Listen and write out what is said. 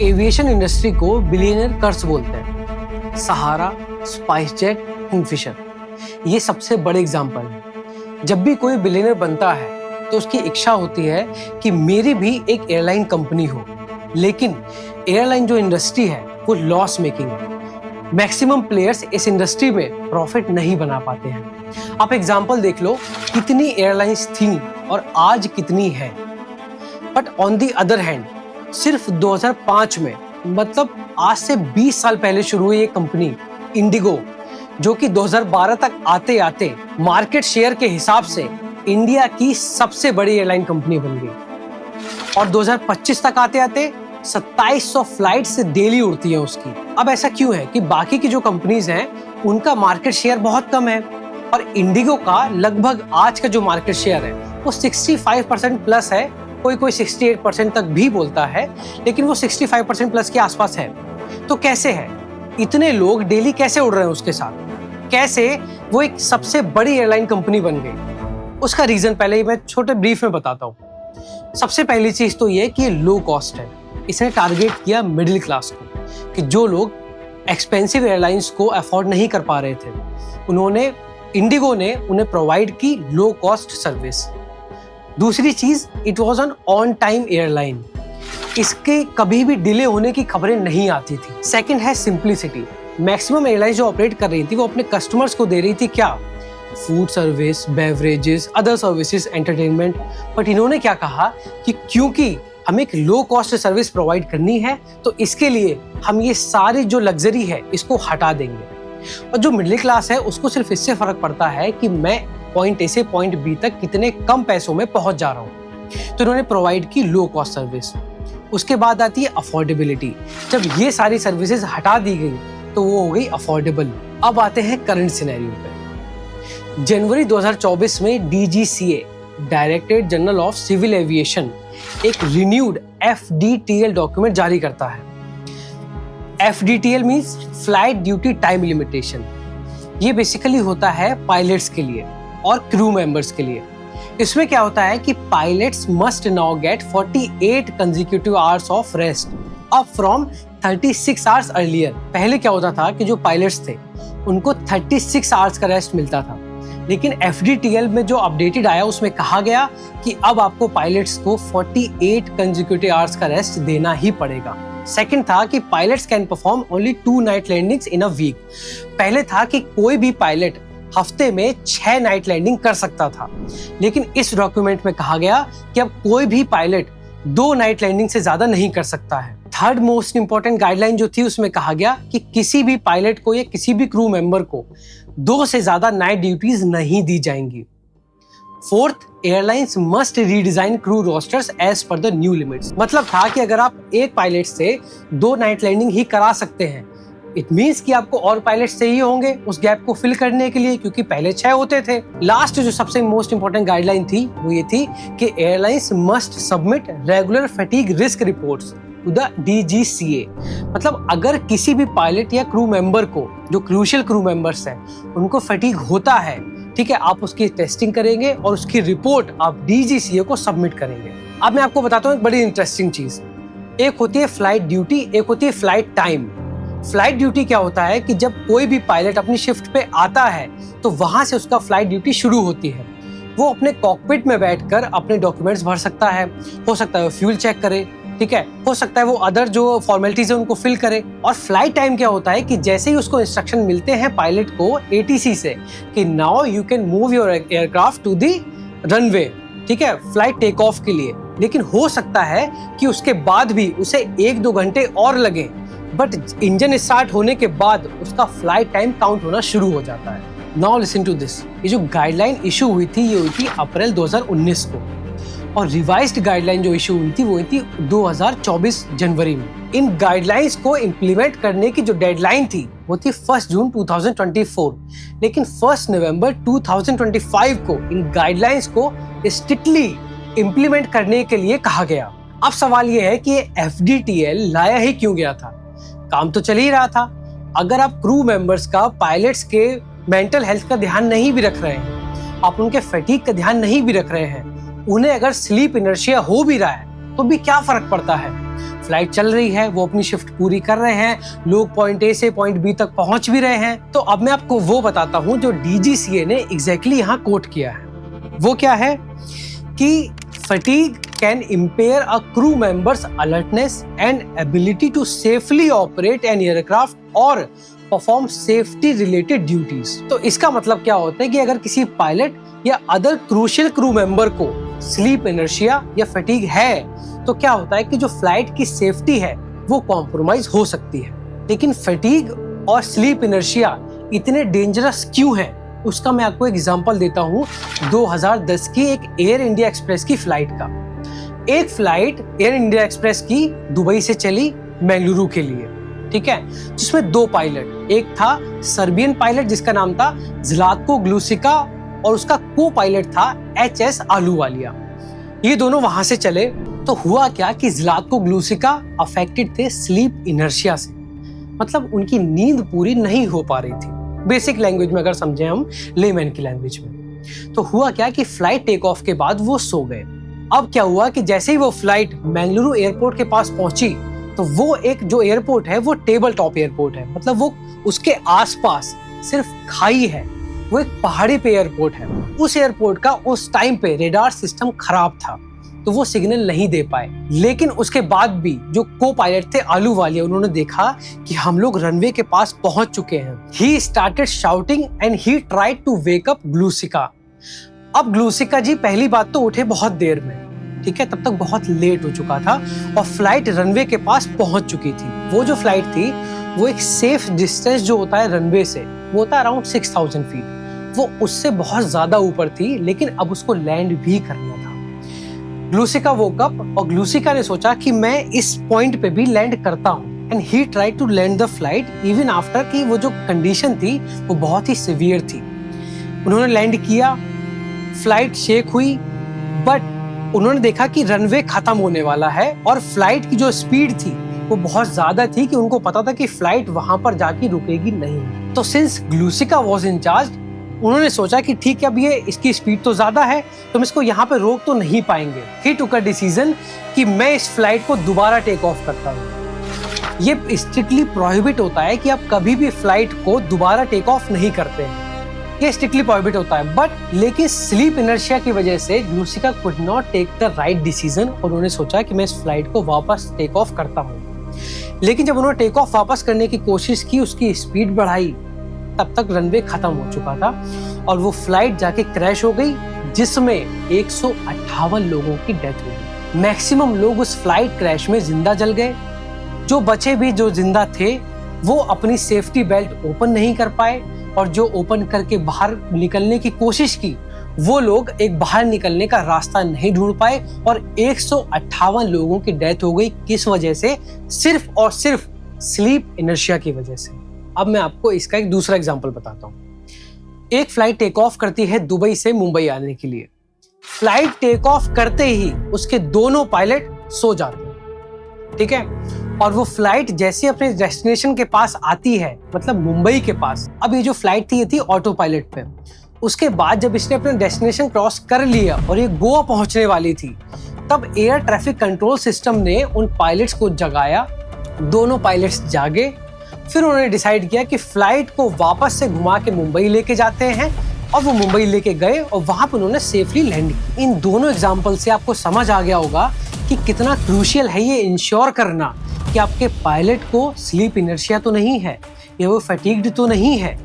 Aviation industry को billionaire कर्स बोलते हैं। सहारा, स्पाइसजेट, किंगफिशर, ये सबसे बड़े एग्जाम्पल हैं। जब भी कोई बिलियनर बनता है तो उसकी इच्छा होती है कि मेरी भी एक एयरलाइन कंपनी हो, लेकिन एयरलाइन जो इंडस्ट्री है वो लॉस मेकिंग है। मैक्सिमम प्लेयर्स इस इंडस्ट्री में प्रॉफिट नहीं बना पाते हैं। आप एग्जाम्पल देख लो, कितनी एयरलाइंस थी और आज कितनी है। But on the other hand, सिर्फ 2005 में, मतलब आज से 20 साल पहले शुरू हुई ये कंपनी इंडिगो, जो कि 2012 तक आते आते मार्केट शेयर के हिसाब से इंडिया की सबसे बड़ी एयरलाइन कंपनी बन गई और 2025 तक आते आते 2700 फ्लाइट्स डेली उड़ती हैं उसकी। अब ऐसा क्यों है कि बाकी की जो कंपनीज हैं उनका मार्केट शेयर बहुत कम है और इंडिगो का लगभग आज का जो मार्केट शेयर है वो 65% प्लस है। कोई 68% तक भी बोलता है, लेकिन वो 65% प्लस के आसपास है। तो कैसे है, इतने लोग डेली कैसे उड़ रहे हैं उसके साथ, कैसे वो एक सबसे बड़ी एयरलाइन कंपनी बन गई? उसका रीजन पहले ही मैं छोटे ब्रीफ में बताता हूँ। सबसे पहली चीज तो ये कि लो कॉस्ट है। इसने टारगेट किया मिडिल क्लास को, कि जो लोग एक्सपेंसिव एयरलाइंस को अफोर्ड नहीं कर पा रहे थे, इंडिगो ने उन्हें प्रोवाइड की लो कॉस्ट सर्विस। दूसरी चीज, it was an on time airline. इसके कभी भी डिले होने की खबरें नहीं आती थी। सेकंड है सिंप्लिसिटी। मैक्सिमम एयरलाइंस जो ऑपरेट कर रही थी वो अपने कस्टमर्स को दे रही थी क्या? Food service, beverages, other services, entertainment. But इन्होंने क्या कहा कि क्योंकि हमें एक लो कॉस्ट सर्विस प्रोवाइड करनी है तो इसके लिए हम ये सारी जो लग्जरी है इसको हटा देंगे। और जो मिडिल क्लास है उसको सिर्फ इससे फर्क पड़ता है कि मैं पॉइंट ए से पॉइंट बी तक कितने कम पैसों में पहुंच जा रहा हूं। तो इन्होंने प्रोवाइड की लो कॉस्ट सर्विस। उसके बाद आती है अफोर्डेबिलिटी। जब ये सारी सर्विसेज हटा दी गई तो वो हो गई अफोर्डेबल। अब आते हैं करंट सिनेरियो पे। जनवरी 2024 में DGCA, director general of civil aviation, एक रिन्यूड FDTL डॉक्यूमेंट जारी करता है। FDTL means flight duty time limitation. ये बेसिकली होता है पायलट्स के लिए और क्रू मेंबर्स के लिए। इसमें क्या होता है कि pilots must now get 48 consecutive hours of rest up from 36 hours earlier. पहले क्या होता था कि जो पायलट्स थे उनको 36 आवर्स का रेस्ट मिलता था, लेकिन FDTL में जो अपडेटेड आया उसमें कहा गया कि अब आपको पायलट्स को 48 कंसेक्यूटिव आवर्स का रेस्ट देना ही पड़ेगा। सेकंड था कि pilots can perform only 2 night landings in a week. पहले था कि कोई भी पायलट हफ्ते में 6 नाइट लैंडिंग कर सकता था, लेकिन इस डॉक्यूमेंट में कहा गया कि अब कोई भी पायलट 2 नाइट लैंडिंग से ज्यादा नहीं कर सकता है। थर्ड मोस्ट इंपॉर्टेंट गाइडलाइन जो थी उसमें कहा गया कि किसी भी पायलट को या किसी भी क्रू मेंबर को 2 से ज्यादा नाइट ड्यूटीज नहीं दी जाएंगी। Fourth, airlines must redesign crew rosters as per the new limits. मतलब था कि अगर आप एक पायलट से 2 नाइट लैंडिंग ही करा सकते हैं, इट मीन्स कि आपको और पायलट चाहिए होंगे उस गैप को फिल करने के लिए, क्योंकि पहले 6 होते थे। लास्ट जो सबसे मोस्ट इंपॉर्टेंट गाइडलाइन थी वो ये थी कि airlines must submit regular fatigue risk reports to the DGCA। मतलब अगर किसी भी पायलट या क्रू मेंबर को, जो क्रूशियल क्रू मेंबर्स हैं, उनको फैटीग होता है, ठीक है, आप उसकी टेस्टिंग करेंगे और उसकी रिपोर्ट आप DGCA को सबमिट करेंगे। अब मैं आपको बताता हूँ एक बड़ी इंटरेस्टिंग चीज। एक होती है फ्लाइट ड्यूटी, एक होती है फ्लाइट टाइम। फ्लाइट ड्यूटी क्या होता है कि जब कोई भी पायलट अपनी शिफ्ट पे आता है तो वहां से उसका फ्लाइट ड्यूटी शुरू होती है। वो अपने कॉकपिट में बैठकर अपने डॉक्यूमेंट्स भर सकता है, हो सकता है वो फ्यूल चेक करे, ठीक है, हो सकता है वो अदर जो फॉर्मेलिटीज है उनको फिल करे। और फ्लाइट टाइम क्या होता है कि जैसे ही उसको इंस्ट्रक्शन मिलते हैं पायलट को ATC से कि now you can move your aircraft to the runway, ठीक है, फ्लाइट टेक ऑफ के लिए। लेकिन हो सकता है कि उसके बाद भी उसे 1-2 घंटे और लगे, बट इंजन स्टार्ट होने के बाद उसका फ्लाइट टाइम काउंट होना शुरू हो जाता है। Now listen to this. ये जो गाइडलाइन इशू हुई थी ये हुई थी अप्रैल 2019 को, और रिवाइज्ड गाइडलाइन जो इशू हुई थी वो हुई थी 2024 जनवरी में। इन गाइडलाइंस को इम्प्लीमेंट करने की जो डेडलाइन थी वो थी 1 जून 2024, लेकिन 1 नवंबर 2025 को इन गाइडलाइंस को स्ट्रिक्टली इम्प्लीमेंट करने के लिए कहा गया। अब सवाल ये है कि FDTL लाया ही क्यों गया था? काम तो चल ही रहा था। अगर आप क्रू मेंबर्स का, पायलट्स के मेंटल हेल्थ का ध्यान नहीं भी रख रहे हैं, आप उनके फैटीग का ध्यान नहीं भी रख रहे हैं, उन्हें अगर स्लीप इनर्शिया हो भी रहा है तो भी क्या फर्क पड़ता है? फ्लाइट चल रही है, वो अपनी शिफ्ट पूरी कर रहे हैं, लोग पॉइंट ए से पॉइंट बी तक पहुंच भी रहे हैं। तो अब मैं आपको वो बताता हूं जो DGCA ने एग्जैक्टली यहाँ कोट किया है। वो क्या है कि fatigue can impair a crew member's alertness and ability to safely operate an aircraft or perform safety related duties। तो इसका मतलब क्या होता है कि अगर किसी पायलट या अदर क्रूशियल क्रू मेंबर को स्लीप इनर्शिया या फटीग है तो क्या होता है कि जो फ्लाइट की सेफ्टी है वो कॉम्प्रोमाइज हो सकती है। लेकिन फटीग और स्लीप इनर्शिया इतने डेंजरस क्यों हैं उसका मैं आपको एग्जांपल देता हूँ 2010 की एक एयर इंडिया एक्सप्रेस की फ्लाइट का। एक फ्लाइट एयर इंडिया एक्सप्रेस की दुबई से चली बेंगलुरु के लिए, ठीक है, जिसमें 2 पायलट, एक था सर्बियन पायलट जिसका नाम था ज़्लातको ग्लुसिका और उसका को पायलट था HS आलूवालिया। ये दोनों वहां से चले तो हुआ क्या कि ज़्लातको ग्लुसिका अफेक्टेड थे स्लीप इनर्शिया से, मतलब उनकी नींद पूरी नहीं हो पा रही थी। बेसिक लैंग्वेज में अगर समझें हम, लेमैन की लैंग्वेज में, तो हुआ क्या कि फ्लाइट टेक ऑफ के बाद वो सो गए। अब क्या हुआ कि जैसे ही वो फ्लाइट बेंगलुरु एयरपोर्ट के पास पहुंची तो वो एक जो एयरपोर्ट है वो टेबल टॉप एयरपोर्ट है, मतलब वो उसके आसपास सिर्फ खाई है, वो एक पहाड़ी पे एयरपोर्ट है। उस एयरपोर्ट का उस टाइम पे रेडार सिस्टम खराब था तो वो सिग्नल नहीं दे पाए। लेकिन उसके बाद भी जो को पायलट थे आलूवालिया, उन्होंने देखा कि हम लोग रनवे के पास पहुंच चुके हैं। He started shouting and he tried to wake up ग्लुसिका। अब ग्लुसिका जी पहली बात तो उठे बहुत देर में, ठीक है, तब तक बहुत लेट हो चुका था और फ्लाइट रनवे के पास पहुंच चुकी थी। वो जो फ्लाइट थी वो एक सेफ डिस्टेंस जो होता है रनवे से वो होता है अराउंड 6000 फीट, वो उससे बहुत ज्यादा ऊपर थी, लेकिन अब उसको लैंड भी करना था। ग्लुसिका वोक अप और ग्लुसिका ने सोचा कि मैं इस पॉइंट पे भी लैंड करता हूँ and he tried to land the flight even after कि वो जो कंडीशन थी वो बहुत ही सिवियर थी। उन्होंने लैंड किया, फ्लाइट शेक हुई, बट उन्होंने देखा कि रनवे खत्म होने वाला है और फ्लाइट की जो स्पीड थी वो बहुत ज्यादा थी कि उनको पता था कि फ्लाइट वहां पर जाके रुकेगी नहीं। तो सिंस ग्लुसिका वाज इन चार्ज, उन्होंने सोचा कि ठीक है, अब ये इसकी स्पीड तो ज्यादा है तो हम इसको यहाँ पे रोक तो नहीं पाएंगे। ही टुक अ डिसीजन कि मैं इस फ्लाइट को दोबारा टेक ऑफ करता हूँ। ये स्ट्रिक्टली प्रोहिबिट होता है कि आप कभी भी फ्लाइट को दोबारा टेक ऑफ नहीं करते हैं, ये स्ट्रिक्टली प्रोहिबिट होता है। बट लेकिन स्लीप इनर्शिया की वजह से ग्लुसिका could not take the right decision और उन्होंने सोचा कि मैं इस फ्लाइट को वापस टेक ऑफ करता हूँ। लेकिन जब उन्होंने टेक ऑफ वापस करने की कोशिश की, उसकी स्पीड बढ़ाई, तब तक रनवे खत्म हो चुका था और वो फ्लाइट जाके क्रैश हो गई जिसमें 158 लोगों की डेथ हो गई। मैक्सिमम लोग उस फ्लाइट क्रैश में जिंदा जल गए। जो बचे भी जो जिंदा थे वो अपनी सेफ्टी बेल्ट ओपन नहीं कर पाए और जो ओपन करके बाहर निकलने की कोशिश की वो लोग एक बाहर निकलने का रास्ता नहीं ढूंढ पाए और 158 लोगों की डेथ हो गई। किस वजह से? सिर्फ और सिर्फ स्लीप इनर्शिया की वजह से। अब मैं आपको इसका एक दूसरा एग्जांपल बताता हूँ। एक फ्लाइट टेक ऑफ करती है दुबई से मुंबई आने के लिए। फ्लाइट टेक ऑफ करते ही उसके दोनों पायलट सो जाते हैं, ठीक है, और वो फ्लाइट जैसे अपने डेस्टिनेशन के पास आती है, मतलब मुंबई के पास। अब ये जो फ्लाइट थी ये थी ऑटो पायलट पे। उसके बाद जब इसने अपना डेस्टिनेशन क्रॉस कर लिया और ये गोवा पहुंचने वाली थी, तब एयर ट्रैफिक कंट्रोल सिस्टम ने उन पायलट्स को जगाया। दोनों पायलट्स जागे, फिर उन्होंने डिसाइड किया कि फ्लाइट को वापस से घुमा के मुंबई लेके जाते हैं और वो मुंबई लेके गए और वहां पर उन्होंने सेफली लैंड किया। इन दोनों एग्जाम्पल से आपको समझ आ गया होगा कि कितना क्रूशियल है ये इंश्योर करना कि आपके पायलट को स्लीप इनर्शिया तो नहीं है या वो फटीग्ड तो नहीं है